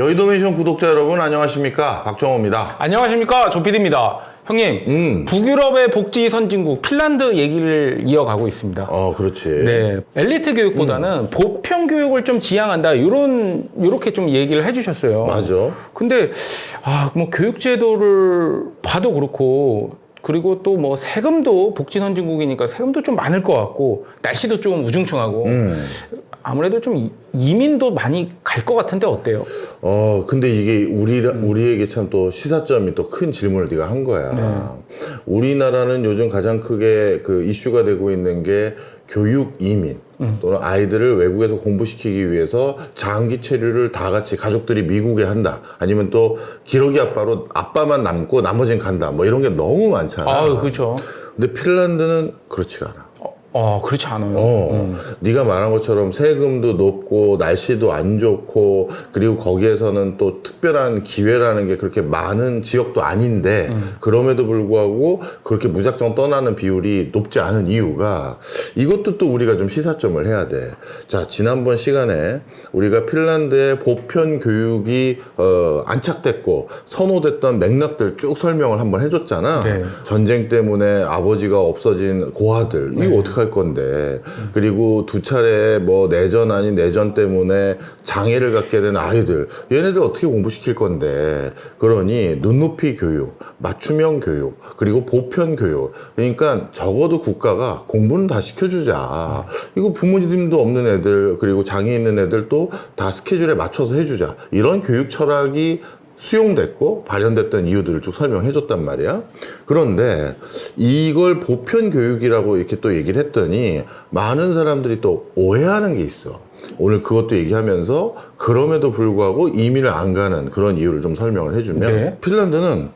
여의도맨션 구독자 여러분 안녕하십니까, 박정호입니다. 안녕하십니까, 조PD입니다. 형님, 북유럽의 복지 선진국 핀란드 얘기를 이어가고 있습니다. 그렇지. 네, 엘리트 교육보다는 보편 교육을 좀 지향한다, 요렇게 좀 얘기를 해주셨어요. 맞아. 근데 뭐 교육 제도를 봐도 그렇고, 그리고 또 뭐 세금도 복지 선진국이니까 세금도 좀 많을 것 같고, 날씨도 좀 우중충하고, 아무래도 좀 이민도 많이 갈 것 같은데 어때요? 근데 이게 우리에게 참 또 시사점이 또 큰 질문을 네가 한 거야. 네. 우리나라는 요즘 가장 크게 그 이슈가 되고 있는 게 교육 이민 또는 아이들을 외국에서 공부시키기 위해서 장기 체류를 다 같이 가족들이 미국에 한다. 아니면 또 기러기 아빠로 아빠만 남고 나머지는 간다. 뭐 이런 게 너무 많잖아. 그렇죠. 근데 핀란드는 그렇지가 않아. 그렇지 않아요. 네가 말한 것처럼 세금도 높고 날씨도 안 좋고 그리고 거기에서는 또 특별한 기회라는 게 그렇게 많은 지역도 아닌데 그럼에도 불구하고 그렇게 무작정 떠나는 비율이 높지 않은 이유가, 이것도 또 우리가 좀 시사점을 해야 돼. 자, 지난번 시간에 우리가 핀란드의 보편 교육이 안착됐고 선호됐던 맥락들 쭉 설명을 한번 해줬잖아. 네. 전쟁 때문에 아버지가 없어진 고아들, 이거 어떡할 건데. 그리고 두 차례 뭐 내전 아닌 내전 때문에 장애를 갖게 된 아이들, 얘네들 어떻게 공부시킬 건데. 그러니 눈높이 교육, 맞춤형 교육, 그리고 보편 교육. 그러니까 적어도 국가가 공부는 다 시켜주자. 이거 부모님도 없는 애들, 그리고 장애 있는 애들도 다 스케줄에 맞춰서 해주자. 이런 교육 철학이 수용됐고 발현됐던 이유들을 쭉 설명해줬단 말이야. 그런데 이걸 보편 교육이라고 이렇게 또 얘기를 했더니 많은 사람들이 또 오해하는 게 있어. 오늘 그것도 얘기하면서 그럼에도 불구하고 이민을 안 가는 그런 이유를 좀 설명을 해주면, 네. 핀란드는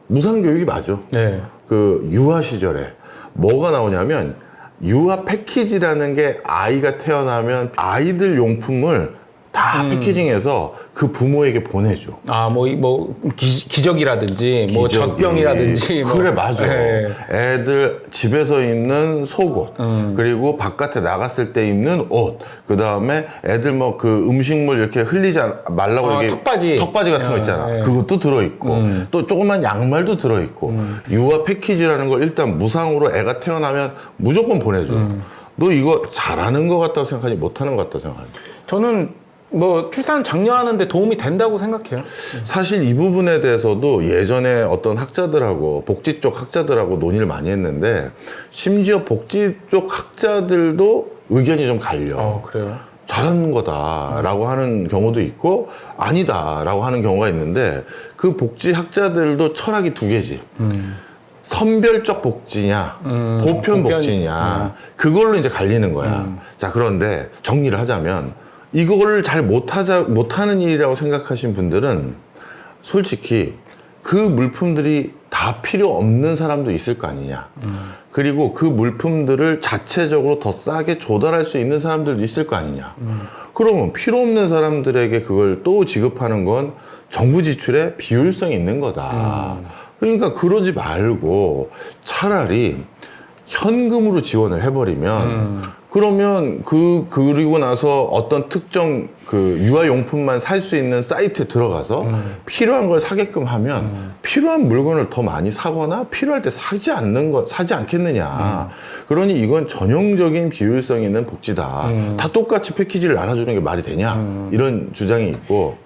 무상교육이 맞아. 네. 그 유아 시절에 뭐가 나오냐면 유아 패키지라는 게, 아이가 태어나면 아이들 용품을 다 패키징해서 그 부모에게 보내줘. 기저귀라든지, 뭐 젖병이라든지. 그래, 맞아. 네. 애들 집에서 입는 속옷, 그리고 바깥에 나갔을 때 입는 옷, 그 다음에 애들 뭐 그 음식물 이렇게 흘리지 말라고 이게 턱받이 같은 거 있잖아. 네. 그것도 들어있고, 또 조그만 양말도 들어있고, 유아 패키지라는 걸 일단 무상으로 애가 태어나면 무조건 보내줘. 너 이거 잘하는 것 같다고 생각하니 못하는 것 같다고 생각하니? 저는 뭐 출산 장려하는데 도움이 된다고 생각해요. 사실 이 부분에 대해서도 예전에 어떤 학자들하고 복지 쪽 학자들하고 논의를 많이 했는데, 심지어 복지 쪽 학자들도 의견이 좀 갈려. 그래요? 잘하는 거다라고 하는 경우도 있고 아니다라고 하는 경우가 있는데, 그 복지 학자들도 철학이 두 개지. 선별적 복지냐, 보편 복지냐, 그걸로 이제 갈리는 거야. 자, 그런데 정리를 하자면, 이거를 잘 못하는 일이라고 생각하신 분들은 솔직히 그 물품들이 다 필요 없는 사람도 있을 거 아니냐. 그리고 그 물품들을 자체적으로 더 싸게 조달할 수 있는 사람들도 있을 거 아니냐. 그러면 필요 없는 사람들에게 그걸 또 지급하는 건 정부 지출에 비효율성이 있는 거다. 그러니까 그러지 말고 차라리 현금으로 지원을 해버리면, 그러면 그리고 나서 어떤 특정 그 유아용품만 살 수 있는 사이트에 들어가서 필요한 걸 사게끔 하면 필요한 물건을 더 많이 사거나 필요할 때 사지 않겠느냐. 그러니 이건 전형적인 비효율성 있는 복지다. 다 똑같이 패키지를 나눠주는 게 말이 되냐. 이런 주장이 있고,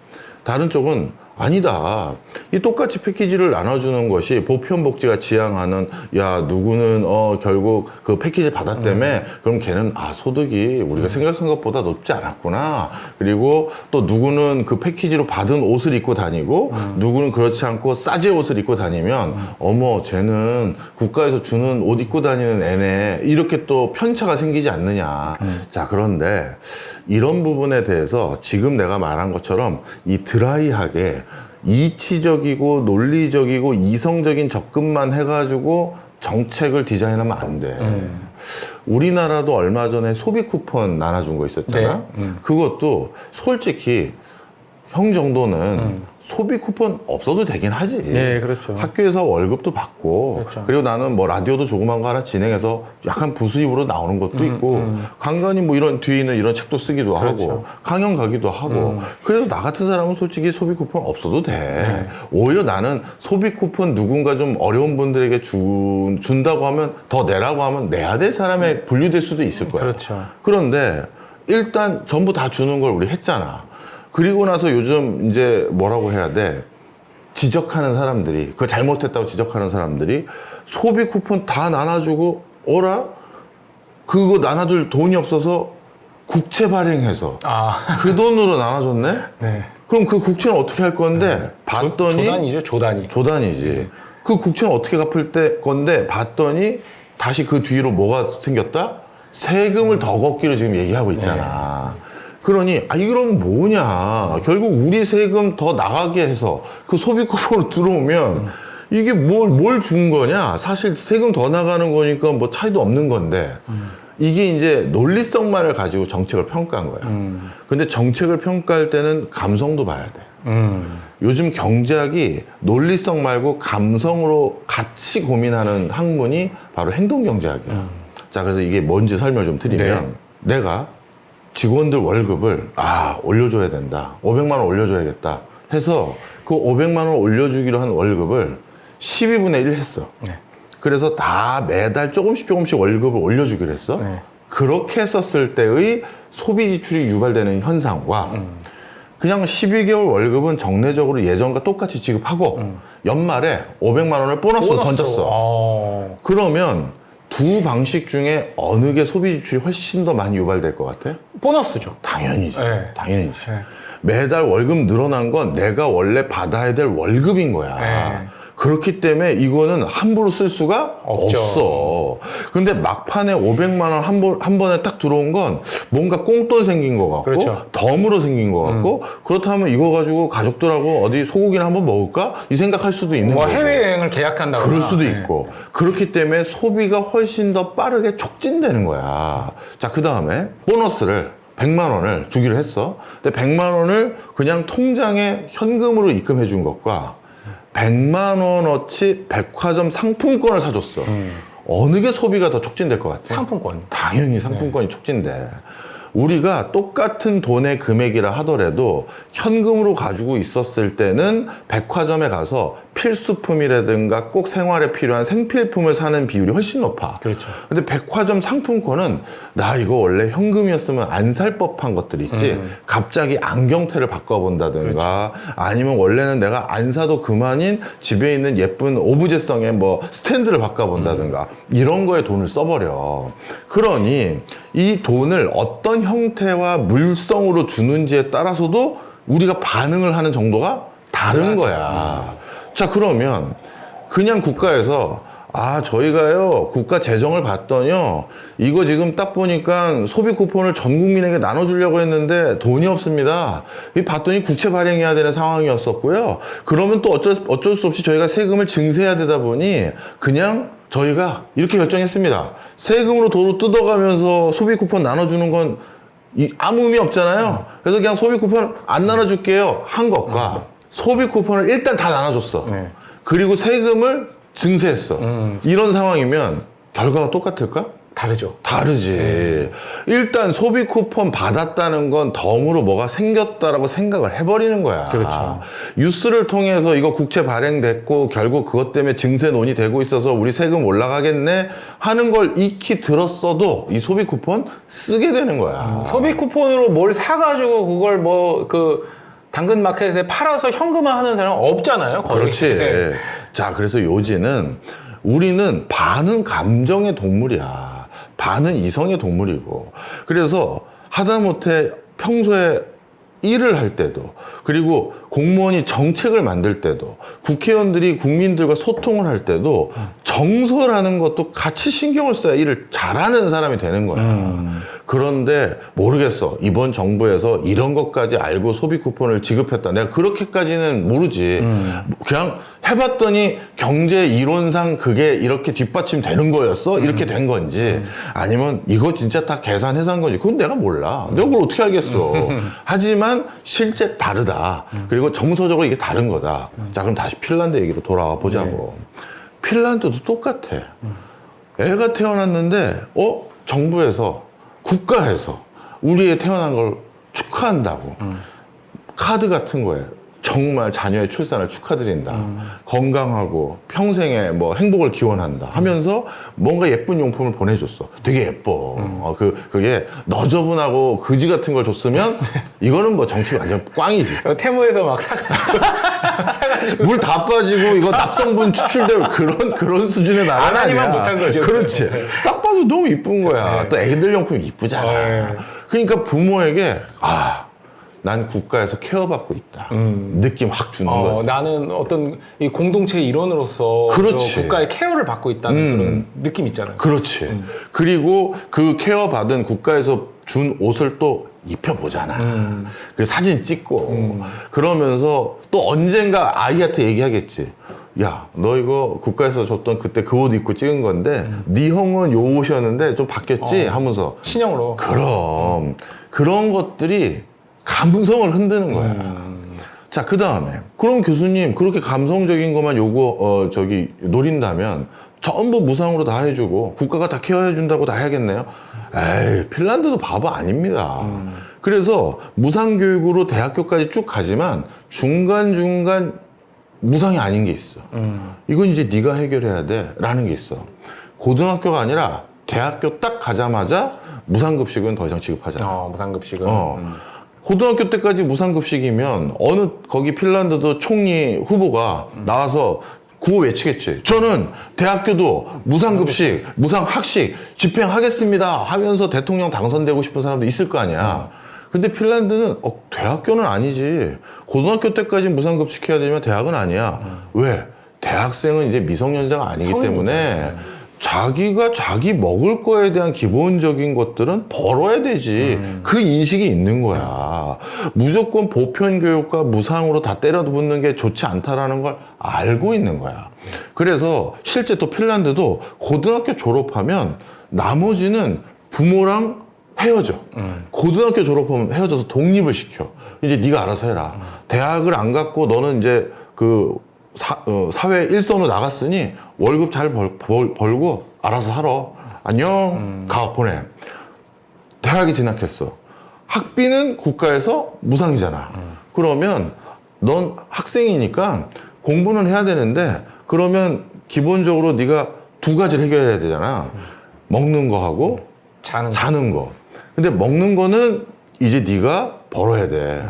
다른 쪽은 아니다. 이 똑같이 패키지를 나눠주는 것이 보편복지가 지향하는, 야, 누구는 결국 그 패키지 받았다며, 그럼 걔는 소득이 우리가 생각한 것보다 높지 않았구나. 그리고 또 누구는 그 패키지로 받은 옷을 입고 다니고, 누구는 그렇지 않고 싸제 옷을 입고 다니면, 어머, 쟤는 국가에서 주는 옷 입고 다니는 애네. 이렇게 또 편차가 생기지 않느냐. 자, 그런데 이런 부분에 대해서 지금 내가 말한 것처럼 이 드라이하게 이치적이고 논리적이고 이성적인 접근만 해가지고 정책을 디자인하면 안 돼. 우리나라도 얼마 전에 소비 쿠폰 나눠준 거 있었잖아. 그것도 솔직히 형 정도는 소비 쿠폰 없어도 되긴 하지. 네, 그렇죠. 학교에서 월급도 받고, 그렇죠. 그리고 나는 뭐 라디오도 조그만 거 하나 진행해서 약간 부수입으로 나오는 것도 있고, 간간히 뭐 이런 뒤에 있는 이런 책도 쓰기도 그렇죠. 하고, 강연 가기도 하고, 그래서 나 같은 사람은 솔직히 소비 쿠폰 없어도 돼. 네. 오히려 나는 소비 쿠폰 누군가 좀 어려운 분들에게 준다고 하면 더 내라고 하면 내야 될 사람에 분류될 수도 있을 거야. 그렇죠. 그런데 일단 전부 다 주는 걸 우리 했잖아. 그리고 나서 요즘 이제 뭐라고 해야 돼? 지적하는 사람들이, 그거 잘못했다고 지적하는 사람들이 소비 쿠폰 다 나눠주고, 어라? 그거 나눠줄 돈이 없어서 국채 발행해서 그 돈으로 나눠줬네? 네. 그럼 그 국채는 어떻게 할 건데? 봤더니 조단이죠, 조단이. 조단이지. 그 국채는 어떻게 갚을 때 건데 봤더니 다시 그 뒤로 뭐가 생겼다? 세금을 더 걷기로 지금 얘기하고 있잖아. 그러니 이건 뭐냐? 결국 우리 세금 더 나가게 해서 그 소비 쿠폰으로 들어오면 이게 뭘 준 거냐? 사실 세금 더 나가는 거니까 뭐 차이도 없는 건데 이게 이제 논리성만을 가지고 정책을 평가한 거야. 근데 정책을 평가할 때는 감성도 봐야 돼. 요즘 경제학이 논리성 말고 감성으로 같이 고민하는 학문이 바로 행동경제학이야. 자, 그래서 이게 뭔지 설명 좀 드리면 내가 직원들 월급을 올려줘야 된다. 500만 원 올려줘야겠다 해서 그 500만 원 올려주기로 한 월급을 12분의 1 했어. 네. 그래서 다 매달 조금씩 월급을 올려주기로 했어. 네. 그렇게 했었을 때의 소비 지출이 유발되는 현상과 그냥 12개월 월급은 정례적으로 예전과 똑같이 지급하고 연말에 500만 원을 보너스로 던졌어. 그러면 두 방식 중에 어느 게 소비 지출이 훨씬 더 많이 유발될 것 같아? 보너스죠. 당연히지. 네. 당연히지. 네. 매달 월급 늘어난 건 내가 원래 받아야 될 월급인 거야. 네. 그렇기 때문에 이거는 함부로 쓸 수가 없죠. 없어. 근데 막판에 500만 원 한 번에 딱 들어온 건 뭔가 꽁돈 생긴 것 같고 그렇죠. 덤으로 생긴 것 같고 그렇다면 이거 가지고 가족들하고 어디 소고기나 한번 먹을까? 이 생각할 수도 있는 뭐 거고. 해외여행을 계약한다거나. 그럴 수도 네. 있고. 그렇기 때문에 소비가 훨씬 더 빠르게 촉진되는 거야. 자, 그 다음에 보너스를 100만 원을 주기로 했어. 근데 100만 원을 그냥 통장에 현금으로 입금해 준 것과 100만 원어치 백화점 상품권을 사줬어. 어느 게 소비가 더 촉진될 것 같아? 상품권. 당연히 상품권이 촉진돼. 우리가 똑같은 돈의 금액이라 하더라도 현금으로 가지고 있었을 때는 백화점에 가서 필수품이라든가 꼭 생활에 필요한 생필품을 사는 비율이 훨씬 높아. 그렇죠. 근데 백화점 상품권은 나 이거 원래 현금이었으면 안 살 법한 것들 있지. 갑자기 안경테를 바꿔본다든가 아니면 원래는 내가 안 사도 그만인 집에 있는 예쁜 오브제성의 뭐 스탠드를 바꿔본다든가 이런 거에 돈을 써버려. 그러니 이 돈을 어떤 형태와 물성으로 주는지에 따라서도 우리가 반응을 하는 정도가 다른 거야. 자, 그러면 그냥 국가에서 저희가요 국가 재정을 봤더니요 이거 지금 딱 보니까 소비 쿠폰을 전 국민에게 나눠주려고 했는데 돈이 없습니다. 이 봤더니 국채 발행해야 되는 상황이었었고요. 그러면 또 어쩔 수 없이 저희가 세금을 증세해야 되다 보니 그냥 저희가 이렇게 결정했습니다. 세금으로 도로 뜯어가면서 소비 쿠폰 나눠주는 건 아무 의미 없잖아요. 그래서 그냥 소비 쿠폰 안 나눠줄게요 한 것과 소비 쿠폰을 일단 다 나눠줬어. 네. 그리고 세금을 증세했어. 이런 상황이면 결과가 똑같을까? 다르죠. 다르지. 일단 소비 쿠폰 받았다는 건 덤으로 뭐가 생겼다라고 생각을 해버리는 거야. 그렇죠. 뉴스를 통해서 이거 국채 발행됐고 결국 그것 때문에 증세 논의되고 있어서 우리 세금 올라가겠네 하는 걸 익히 들었어도 이 소비 쿠폰 쓰게 되는 거야. 소비 쿠폰으로 뭘 사가지고 그걸 뭐 당근 마켓에 팔아서 현금화하는 사람은 없잖아요. 거의. 그렇지. 네. 자, 그래서 요지는 우리는 반은 감정의 동물이야. 반은 이성의 동물이고. 그래서 하다못해 평소에 일을 할 때도 그리고 공무원이 정책을 만들 때도 국회의원들이 국민들과 소통을 할 때도 정서라는 것도 같이 신경을 써야 일을 잘하는 사람이 되는 거야. 그런데 모르겠어. 이번 정부에서 이런 것까지 알고 소비 쿠폰을 지급했다. 내가 그렇게까지는 모르지. 그냥 해봤더니 경제 이론상 그게 이렇게 뒷받침되는 거였어? 이렇게 된 건지 아니면 이거 진짜 다 계산해서 한 건지 그건 내가 몰라. 내가 그걸 어떻게 알겠어. 하지만 실제 다르다. 그리고 정서적으로 이게 다른 거다. 자, 그럼 다시 핀란드 얘기로 돌아와 보자고. 핀란드도 똑같아. 애가 태어났는데 정부에서 국가에서 우리의 태어난 걸 축하한다고 카드 같은 거에 정말 자녀의 출산을 축하드린다. 건강하고 평생의 뭐 행복을 기원한다 하면서 뭔가 예쁜 용품을 보내줬어. 되게 예뻐. 그게 너저분하고 거지 같은 걸 줬으면 이거는 뭐 정치 완전 꽝이지. 테무에서 막 사가지고 물 다 빠지고 이거 납성분 추출되고 그런 수준의 나라는 하나님만 아니야. 못한 거죠. 그렇지. 딱 봐도 너무 이쁜 거야. 또 애들 용품이 이쁘잖아. 그러니까 부모에게 난 국가에서 케어받고 있다. 느낌 확 주는 거지. 나는 어떤 이 공동체의 일원으로서 그렇지. 국가의 케어를 받고 있다는 그런 느낌 있잖아요. 그렇지. 그리고 그 케어받은 국가에서 준 옷을 또 입혀보잖아. 그리고 사진 찍고 그러면서 또 언젠가 아이한테 얘기하겠지. 야, 너 이거 국가에서 줬던 그때 그 옷 입고 찍은 건데 네 형은 요 옷이었는데 좀 바뀌었지? 하면서 신형으로. 그럼 그런 것들이 감성을 흔드는 거야. 자, 그 다음에 그럼 교수님 그렇게 감성적인 것만 노린다면 전부 무상으로 다 해주고 국가가 다 케어해준다고 다 해야겠네요. 에이, 핀란드도 바보 아닙니다. 그래서 무상교육으로 대학교까지 쭉 가지만 중간중간 무상이 아닌 게 있어. 이건 이제 네가 해결해야 돼 라는 게 있어. 고등학교가 아니라 대학교 딱 가자마자 무상급식은 더 이상 지급하지 않아. 무상급식은. 고등학교 때까지 무상급식이면 거기 핀란드도 총리 후보가 나와서 구호 외치겠지. 저는 대학교도 무상급식, 무상학식 집행하겠습니다 하면서 대통령 당선되고 싶은 사람도 있을 거 아니야. 근데 핀란드는 대학교는 아니지. 고등학교 때까지 무상급식 해야 되면 대학은 아니야. 왜? 대학생은 이제 미성년자가 아니기 때문에 자기가 자기 먹을 거에 대한 기본적인 것들은 벌어야 되지. 그 인식이 있는 거야. 무조건 보편교육과 무상으로 다 때려붙는 게 좋지 않다라는 걸 알고 있는 거야. 그래서 실제 또 핀란드도 고등학교 졸업하면 나머지는 부모랑 헤어져. 고등학교 졸업하면 헤어져서 독립을 시켜. 이제 네가 알아서 해라. 대학을 안 갔고 너는 이제 사회 일선으로 나갔으니 월급 잘 벌고 알아서 살아. 안녕. 가 보내. 대학에 진학했어. 학비는 국가에서 무상이잖아. 그러면 넌 학생이니까 공부는 해야 되는데 그러면 기본적으로 네가 두 가지를 해결해야 되잖아. 먹는 거하고 자는 거. 근데 먹는 거는 이제 네가 벌어야 돼.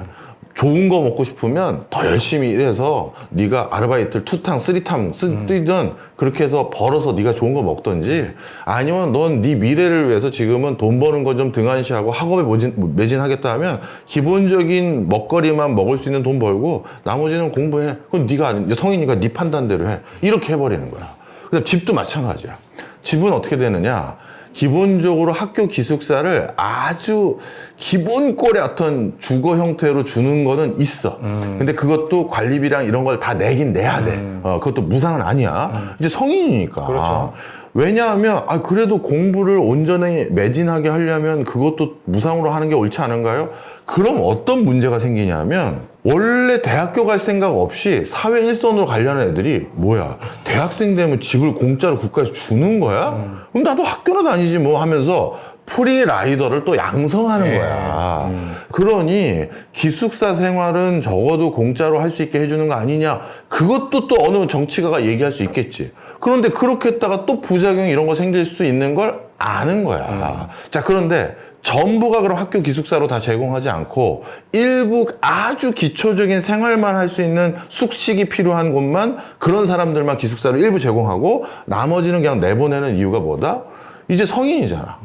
좋은 거 먹고 싶으면 더 열심히 일해서 네가 아르바이트를 2탕, 3탕 뛰든 그렇게 해서 벌어서 네가 좋은 거 먹던지 아니면 넌 네 미래를 위해서 지금은 돈 버는 거 좀 등한시하고 학업에 매진하겠다 하면 기본적인 먹거리만 먹을 수 있는 돈 벌고 나머지는 공부해. 그럼 네가 이제 성인이니까 네 판단대로 해. 이렇게 해버리는 거야. 그다음 집도 마찬가지야. 집은 어떻게 되느냐. 기본적으로 학교 기숙사를 아주 기본꼴의 어떤 주거 형태로 주는 거는 있어. 근데 그것도 관리비랑 이런 걸 다 내긴 내야 돼. 그것도 무상은 아니야. 이제 성인이니까. 그렇죠. 왜냐하면 그래도 공부를 온전히 매진하게 하려면 그것도 무상으로 하는 게 옳지 않은가요? 그럼 어떤 문제가 생기냐면 원래 대학교 갈 생각 없이 사회 일선으로 가려는 애들이 뭐야 대학생 되면 집을 공짜로 국가에서 주는 거야? 그럼 나도 학교나 다니지 뭐 하면서 프리라이더를 또 양성하는 거야. 그러니 기숙사 생활은 적어도 공짜로 할 수 있게 해주는 거 아니냐. 그것도 또 어느 정치가가 얘기할 수 있겠지. 그런데 그렇게 했다가 또 부작용 이런 거 생길 수 있는 걸 아는 거야. 자, 그런데 전부가 그럼 학교 기숙사로 다 제공하지 않고 일부 아주 기초적인 생활만 할 수 있는 숙식이 필요한 곳만 그런 사람들만 기숙사를 일부 제공하고 나머지는 그냥 내보내는 이유가 뭐다? 이제 성인이잖아.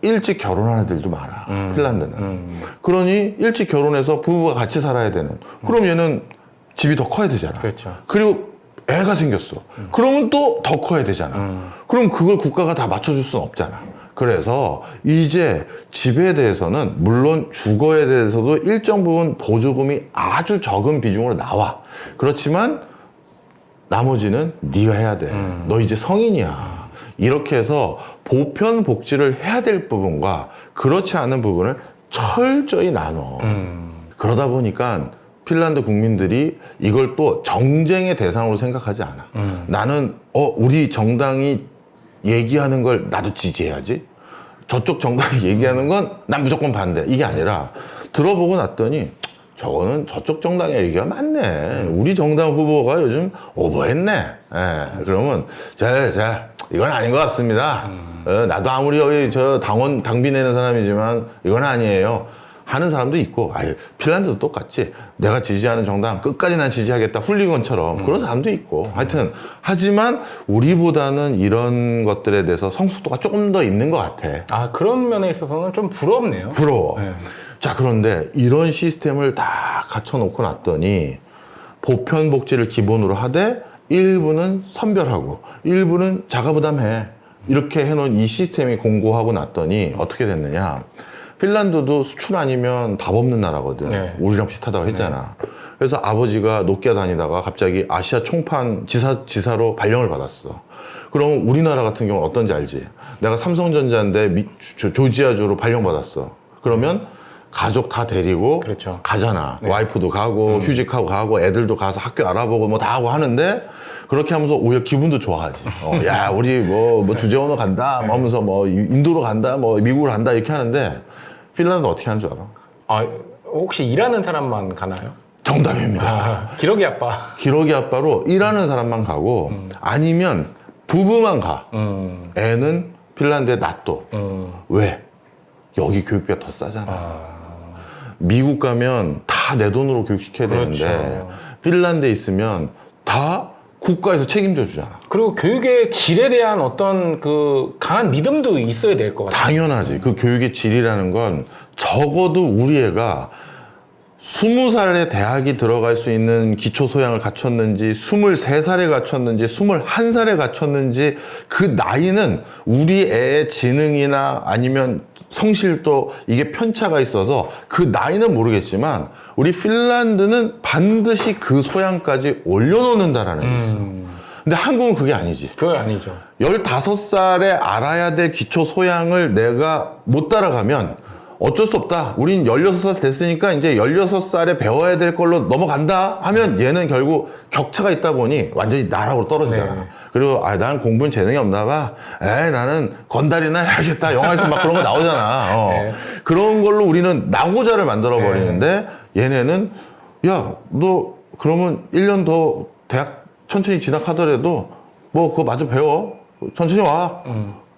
일찍 결혼한 애들도 많아. 핀란드는. 그러니 일찍 결혼해서 부부가 같이 살아야 되는. 그럼 얘는 집이 더 커야 되잖아. 그렇죠. 그리고 애가 생겼어. 그러면 또 더 커야 되잖아. 그럼 그걸 국가가 다 맞춰줄 수는 없잖아. 그래서 이제 집에 대해서는 물론 주거에 대해서도 일정 부분 보조금이 아주 적은 비중으로 나와. 그렇지만 나머지는 네가 해야 돼. 너 이제 성인이야. 이렇게 해서 보편 복지를 해야 될 부분과 그렇지 않은 부분을 철저히 나눠. 그러다 보니까 핀란드 국민들이 이걸 또 정쟁의 대상으로 생각하지 않아. 나는 우리 정당이 얘기하는 걸 나도 지지해야지. 저쪽 정당이 얘기하는 건 난 무조건 반대. 이게 아니라 들어보고 났더니 저거는 저쪽 정당의 얘기가 맞네. 우리 정당 후보가 요즘 오버했네. 예, 그러면 자, 이건 아닌 것 같습니다. 나도 아무리 여기 저 당비 내는 사람이지만 이건 아니에요. 하는 사람도 있고, 핀란드도 똑같지. 내가 지지하는 정당 끝까지 난 지지하겠다. 훌리건처럼 그런 사람도 있고. 하여튼 하지만 우리보다는 이런 것들에 대해서 성숙도가 조금 더 있는 것 같아. 아, 그런 면에 있어서는 좀 부럽네요. 부러워. 네. 자, 그런데 이런 시스템을 다 갖춰놓고 났더니 보편 복지를 기본으로 하되 일부는 선별하고 일부는 자가부담해. 이렇게 해놓은 이 시스템이 공고하고 났더니 어떻게 됐느냐. 핀란드도 수출 아니면 답 없는 나라거든. 네. 우리랑 비슷하다고 했잖아. 그래서 아버지가 노키아 다니다가 갑자기 아시아 총판 지사로 발령을 받았어. 그럼 우리나라 같은 경우는 어떤지 알지? 내가 삼성전자인데 조지아주로 발령받았어. 그러면 가족 다 데리고 그렇죠. 가잖아. 네. 와이프도 가고 휴직하고 가고 애들도 가서 학교 알아보고 뭐 다 하고 하는데 그렇게 하면서 오히려 기분도 좋아하지. 야, 우리 뭐 주재원으로 간다 뭐 하면서 뭐 인도로 간다 뭐 미국으로 간다 이렇게 하는데 핀란드 어떻게 하는 줄 알아? 아, 혹시 일하는 사람만 가나요? 정답입니다. 기러기 아빠. 기러기 아빠로 일하는 사람만 가고 아니면 부부만 가. 애는 핀란드에 놔둬. 왜? 여기 교육비가 더 싸잖아. 미국 가면 다 내 돈으로 교육시켜야 되는데 그렇죠. 핀란드에 있으면 다 국가에서 책임져 주잖아. 그리고 교육의 질에 대한 어떤 그 강한 믿음도 있어야 될 것 같아요. 당연하지. 그 교육의 질이라는 건 적어도 우리 애가 20살에 대학이 들어갈 수 있는 기초 소양을 갖췄는지 23살에 갖췄는지 21살에 갖췄는지 그 나이는 우리 애의 지능이나 아니면 성실도 이게 편차가 있어서 그 나이는 모르겠지만 우리 핀란드는 반드시 그 소양까지 올려놓는다라는 게 있어. 근데 한국은 그게 아니지. 그거 아니죠. 15살에 알아야 될 기초 소양을 내가 못 따라가면 어쩔 수 없다. 우린 16살 됐으니까 이제 16살에 배워야 될 걸로 넘어간다 하면 얘는 결국 격차가 있다 보니 완전히 나락으로 떨어지잖아. 네. 그리고 난 공부는 재능이 없나 봐. 나는 건달이나 해야겠다. 영화에서 막 그런 거 나오잖아. 네. 그런 걸로 우리는 나고자를 만들어 버리는데 얘네는 야, 너 그러면 1년 더 대학 천천히 진학하더라도 뭐 그거 마저 배워. 천천히 와.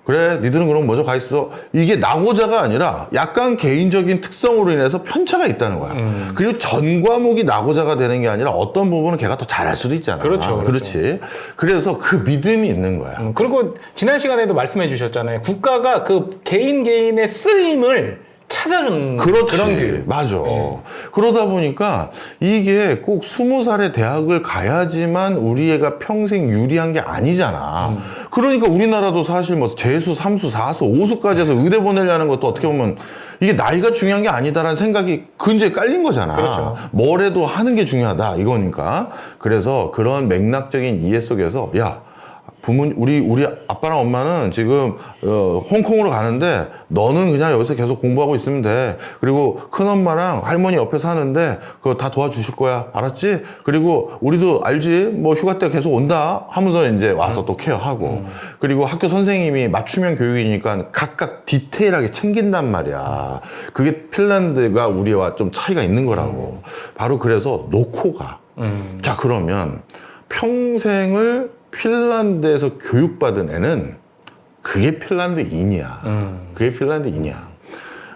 그래, 니들은 그럼 먼저 가 있어. 이게 나고자가 아니라 약간 개인적인 특성으로 인해서 편차가 있다는 거야. 그리고 전 과목이 나고자가 되는 게 아니라 어떤 부분은 걔가 더 잘할 수도 있잖아. 그렇죠. 그렇지. 그래서 그 믿음이 있는 거야. 그리고 지난 시간에도 말씀해 주셨잖아요. 국가가 그 개인의 쓰임을 찾아주는 그렇지. 그런 교육. 맞아. 네. 그러다 보니까 이게 꼭 20살에 대학을 가야지만 우리 애가 평생 유리한 게 아니잖아. 그러니까 우리나라도 사실 뭐 재수, 삼수, 사수, 오수까지 해서 의대 보내려는 것도 어떻게 보면 이게 나이가 중요한 게 아니다라는 생각이 근저에 깔린 거잖아. 그렇죠. 뭐래도 하는 게 중요하다 이거니까. 그래서 그런 맥락적인 이해 속에서 야, 우리 아빠랑 엄마는 지금 홍콩으로 가는데 너는 그냥 여기서 계속 공부하고 있으면 돼. 그리고 큰엄마랑 할머니 옆에 사는데 그거 다 도와주실 거야. 알았지? 그리고 우리도 알지? 뭐 휴가 때 계속 온다 하면서 이제 와서 또 케어하고 그리고 학교 선생님이 맞춤형 교육이니까 각각 디테일하게 챙긴단 말이야. 그게 핀란드가 우리와 좀 차이가 있는 거라고. 바로 그래서 놓고 가. 자, 그러면 평생을 핀란드에서 교육받은 애는 그게 핀란드인이야. 그게 핀란드인이야.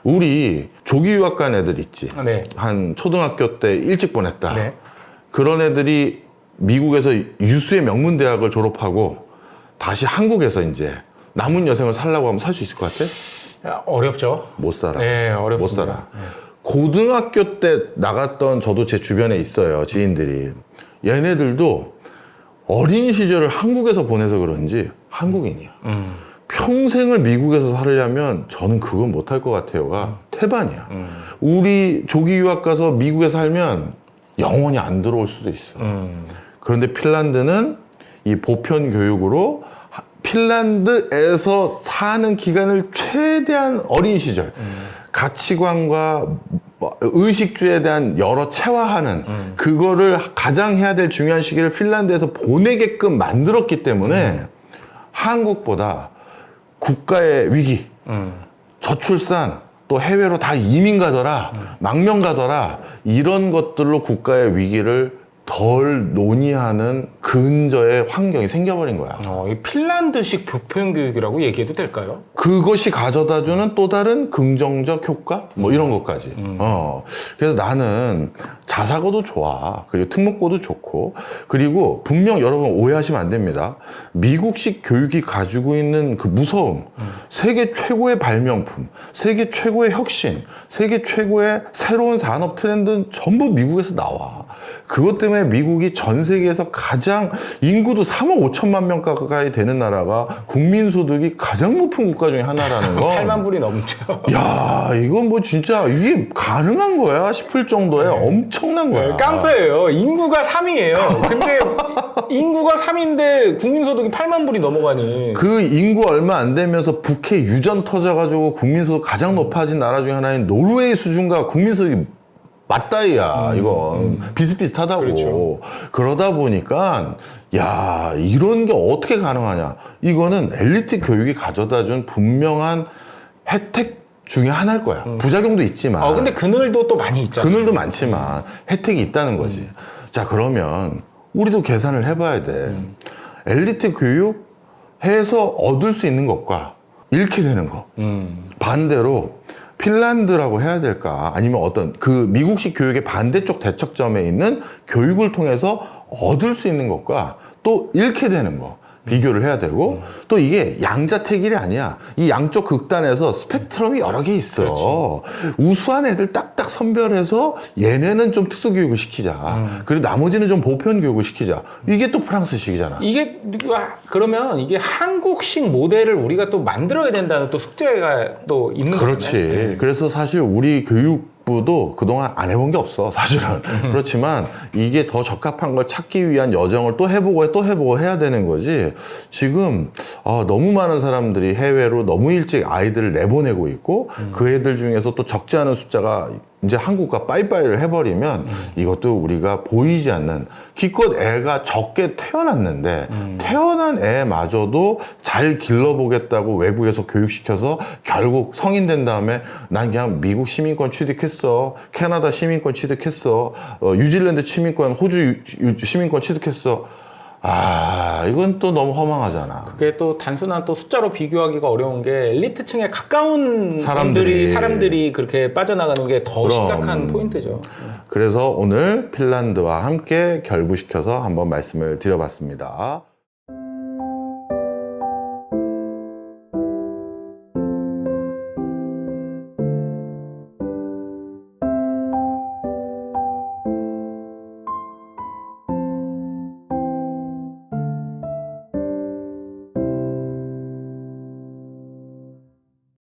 우리 조기 유학 간 애들 있지. 네. 한 초등학교 때 일찍 보냈다. 네. 그런 애들이 미국에서 유수의 명문 대학을 졸업하고 다시 한국에서 이제 남은 여생을 살라고 하면 살 수 있을 것 같아? 어렵죠. 못 살아. 네, 어렵습니다. 못 살아. 네. 고등학교 때 나갔던 저도 제 주변에 있어요. 지인들이. 얘네들도 어린 시절을 한국에서 보내서 그런지 한국인이야. 평생을 미국에서 살려면 저는 그건 못할 것 같아요가 태반이야. 우리 조기 유학 가서 미국에 살면 영원히 안 들어올 수도 있어. 그런데 핀란드는 이 보편 교육으로 핀란드에서 사는 기간을 최대한 어린 시절 가치관과 의식주에 대한 여러 체화하는 그거를 가장 해야 될 중요한 시기를 핀란드에서 보내게끔 만들었기 때문에 한국보다 국가의 위기, 저출산, 또 해외로 다 이민 가더라, 망명 가더라, 이런 것들로 국가의 위기를 덜 논의하는 근저의 환경이 생겨버린 거야. 이 핀란드식 보편 교육이라고 얘기해도 될까요? 그것이 가져다주는 또 다른 긍정적 효과? 뭐 이런 것까지. 그래서 나는 자사고도 좋아. 그리고 특목고도 좋고. 그리고 분명 여러분 오해하시면 안 됩니다. 미국식 교육이 가지고 있는 그 무서움, 세계 최고의 발명품, 세계 최고의 혁신, 세계 최고의 새로운 산업 트렌드는 전부 미국에서 나와. 그것 때문에 미국이 전 세계에서 가장 인구도 3억 5천만 명 가까이 되는 나라가 국민소득이 가장 높은 국가 중에 하나라는 거. 8만 불이 넘죠. 야, 이건 뭐 진짜 이게 가능한 거야 싶을 정도의 엄청난 거야. 깡패예요. 인구가 3위예요. 근데 인구가 3위인데 국민소득이 8만 불이 넘어가니. 그 인구 얼마 안 되면서 북해 유전 터져가지고 국민소득 가장 높아진 나라 중에 하나인 노르웨이 수준과 국민소득이 맞다이야. 이건 비슷비슷하다고. 그렇죠. 그러다 보니까 야, 이런 게 어떻게 가능하냐. 이거는 엘리트 교육이 가져다준 분명한 혜택 중에 하나일 거야. 부작용도 있지만. 근데 그늘도 또 많이 있잖아요. 그늘도 많지만 혜택이 있다는 거지. 자, 그러면 우리도 계산을 해봐야 돼. 엘리트 교육해서 얻을 수 있는 것과 잃게 되는 것. 반대로 핀란드라고 해야 될까? 아니면 어떤 그 미국식 교육의 반대쪽 대척점에 있는 교육을 통해서 얻을 수 있는 것과 또 잃게 되는 거. 비교를 해야 되고 또 이게 양자택일이 아니야. 이 양쪽 극단에서 스펙트럼이 여러 개 있어. 그렇지. 우수한 애들 딱딱 선별해서 얘네는 좀 특수교육을 시키자. 그리고 나머지는 좀 보편 교육을 시키자. 이게 또 프랑스식이잖아. 이게 그러면 이게 한국식 모델을 우리가 또 만들어야 된다는 또 숙제가 또 있는 거잖아요. 그렇지. 그래서 사실 우리 교육부도 그동안 안 해본 게 없어, 사실은. 그렇지만 이게 더 적합한 걸 찾기 위한 여정을 또 해보고 해야 되는 거지. 지금 너무 많은 사람들이 해외로 너무 일찍 아이들을 내보내고 있고 그 애들 중에서 또 적지 않은 숫자가 이제 한국과 빠이빠이를 해버리면 이것도 우리가 보이지 않는 기껏 애가 적게 태어났는데 태어난 애마저도 잘 길러보겠다고 외국에서 교육시켜서 결국 성인 된 다음에 난 그냥 미국 시민권 취득했어, 캐나다 시민권 취득했어, 뉴질랜드 시민권, 호주 시민권 취득했어. 이건 또 너무 허망하잖아. 그게 또 단순한 또 숫자로 비교하기가 어려운 게 엘리트층에 가까운 사람들이 그렇게 빠져나가는 게 더 심각한 포인트죠. 그래서 오늘 핀란드와 함께 결부시켜서 한번 말씀을 드려봤습니다.